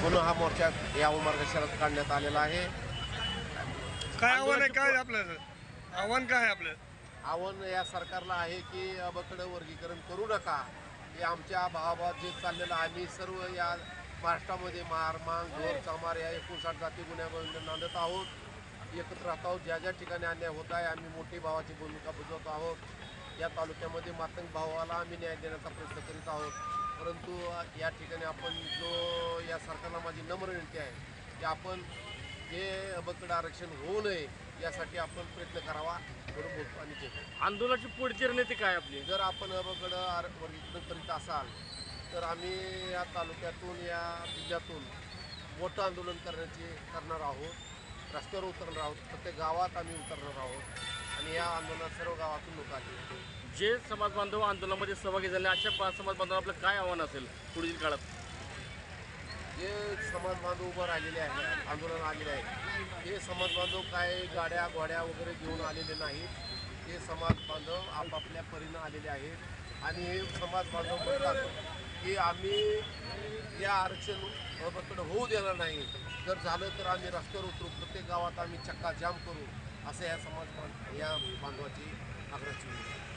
पुन्हा हा मोर्चा या मार्ग शहरात काढण्यात आलेला आहे। काय आव्हान आहे, काय आपलं आव्हान काय आहे आपलं? आव्हान या सरकारला आहे की अबकडं वर्गीकरण करू नका। हे आमच्या भावाभावात जे चाललेलं आम्ही सर्व या महाराष्ट्रामध्ये मार मांग ढोर चमार या 59 जाती गुन्ह्यामध्ये नांदत आहोत, एकत्र राहत आहोत। ज्या ज्या ठिकाणी अन्याय होत आहे आम्ही मोठी भावाची भूमिका बजावत आहोत। या तालुक्यामध्ये मातंग भावाला आम्ही न्याय देण्याचा प्रयत्न करीत आहोत, परंतु या ठिकाणी आपण जो या सरकारला माझी नम्र विनंती आहे की आपण हे अबकडं आरक्षण होऊ नये यासाठी आपण प्रयत्न करावा म्हणून बोलतो आणि घेतो। आंदोलनाची पुढची रणनीती काय आपली? जर आपण अबकडं वर्गीकरण करीत असाल तर आम्ही या तालुक्यातून या जिल्ह्यातून मोठं आंदोलन करणार आहोत, रस्त्यावर उतरणार आहोत, प्रत्येक गावात आम्ही उतरणार आहोत आणि या आंदोलनात सर्व गावातून लोक आले। जे समाज बांधव आंदोलनामध्ये सहभागी झाले अशा समाज बांधव आपलं काय आव्हान असेल पुढील काळात? जे समाज बांधव उभं राहिलेले आहेत, आंदोलन आलेले आहेत, हे समाज बांधव काय गाड्या घोड्या वगैरे घेऊन आलेले नाहीत। हे समाज बांधव आपापल्या परीनं आलेले आहेत आणि हे समाज बांधव म्हणतात की आम्ही या आरक्षण अबकडं होऊ देणार नाही, जर झालं तर आम्ही रस्त्यावर उतरू, प्रत्येक गावात आम्ही चक्का जाम करू, असं या समाज या बांधवाची आग्रहाची